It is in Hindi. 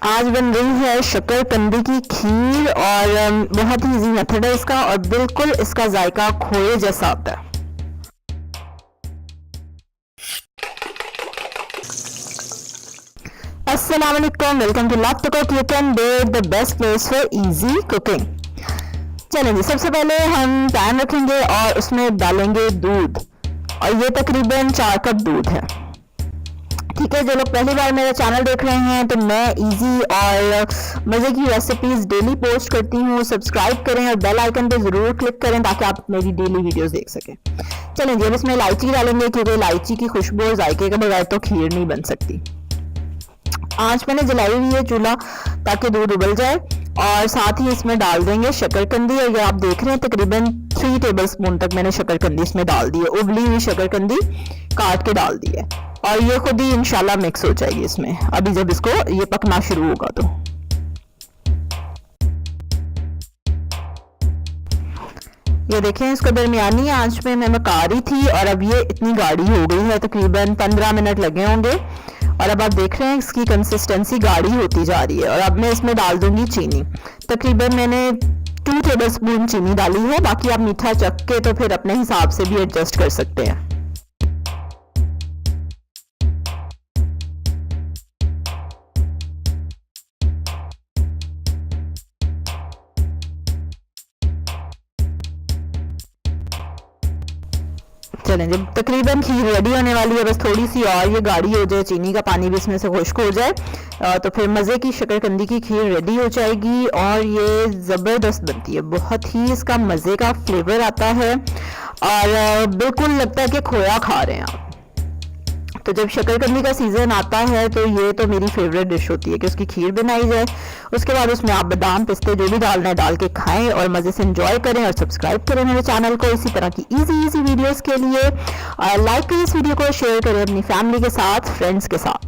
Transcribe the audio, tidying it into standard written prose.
आज बन रही है शकरकंदी की खीर और बहुत ही इजी मेथड है इसका और बिल्कुल इसका जायका खोए जैसा आता है। अस्सलाम-ओ-अलैकुम, welcome to love to cook you can bake, the best place for easy cooking. चलेंगे, सबसे पहले हम पैन रखेंगे और उसमें डालेंगे दूध और ये तकरीबन 4 कप दूध है। ठीक है, जो लोग पहली बार मेरा चैनल देख रहे हैं तो मैं इजी और मज़े की रेसिपीज डेली पोस्ट करती हूँ। सब्सक्राइब करें और बेल आइकन पे ज़रूर क्लिक करें ताकि आप मेरी डेली वीडियोस देख सकें। चलें जी, अब इसमें इलायची डालेंगे क्योंकि इलायची की खुशबू और जायके के बगैर तो खीर नहीं बन सकती। आँच मैंने जलाई हुई है चूल्हा ताकि दूध उबल जाए और साथ ही इसमें डाल देंगे शकरकंदी। और ये आप देख रहे हैं तकरीबन 3 टेबलस्पून तक मैंने शकरकंदी इसमें डाल दी है। उबली हुई शकरकंदी काट के डाल दी है और ये खुद ही इंशाल्लाह मिक्स हो जाएगी इसमें अभी जब इसको ये पकना शुरू होगा तो। ये देखें, इसको दरमियानी आंच में मैं पका रही थी और अब ये इतनी गाढ़ी हो गई है, तकरीबन 15 मिनट लगे होंगे और अब आप देख रहे हैं इसकी कंसिस्टेंसी गाढ़ी होती जा रही है। और अब मैं इसमें डाल दूंगी चीनी। तकरीबन मैंने 2 टेबलस्पून चीनी डाली है, बाकी आप मीठा चख के तो फिर अपने हिसाब से भी एडजस्ट कर सकते हैं। चलें, जब तकरीबन खीर रेडी होने वाली है, बस थोड़ी सी और ये गाढ़ी हो जाए, चीनी का पानी भी इसमें से खुश्क हो जाए तो फिर मज़े की शकरकंदी की खीर रेडी हो जाएगी और ये ज़बरदस्त बनती है। बहुत ही इसका मज़े का फ्लेवर आता है और बिल्कुल लगता है कि खोया खा रहे हैं आप। तो जब शकरकंदी का सीज़न आता है तो ये तो मेरी फेवरेट डिश होती है कि उसकी खीर बनाई जाए, उसके बाद उसमें आप बादाम पिस्ते जो भी डालना है डाल के खाएं और मज़े से एंजॉय करें। और सब्सक्राइब करें मेरे चैनल को इसी तरह की इजी वीडियोस के लिए और लाइक करें इस वीडियो को, शेयर करें अपनी फैमिली के साथ, फ्रेंड्स के साथ।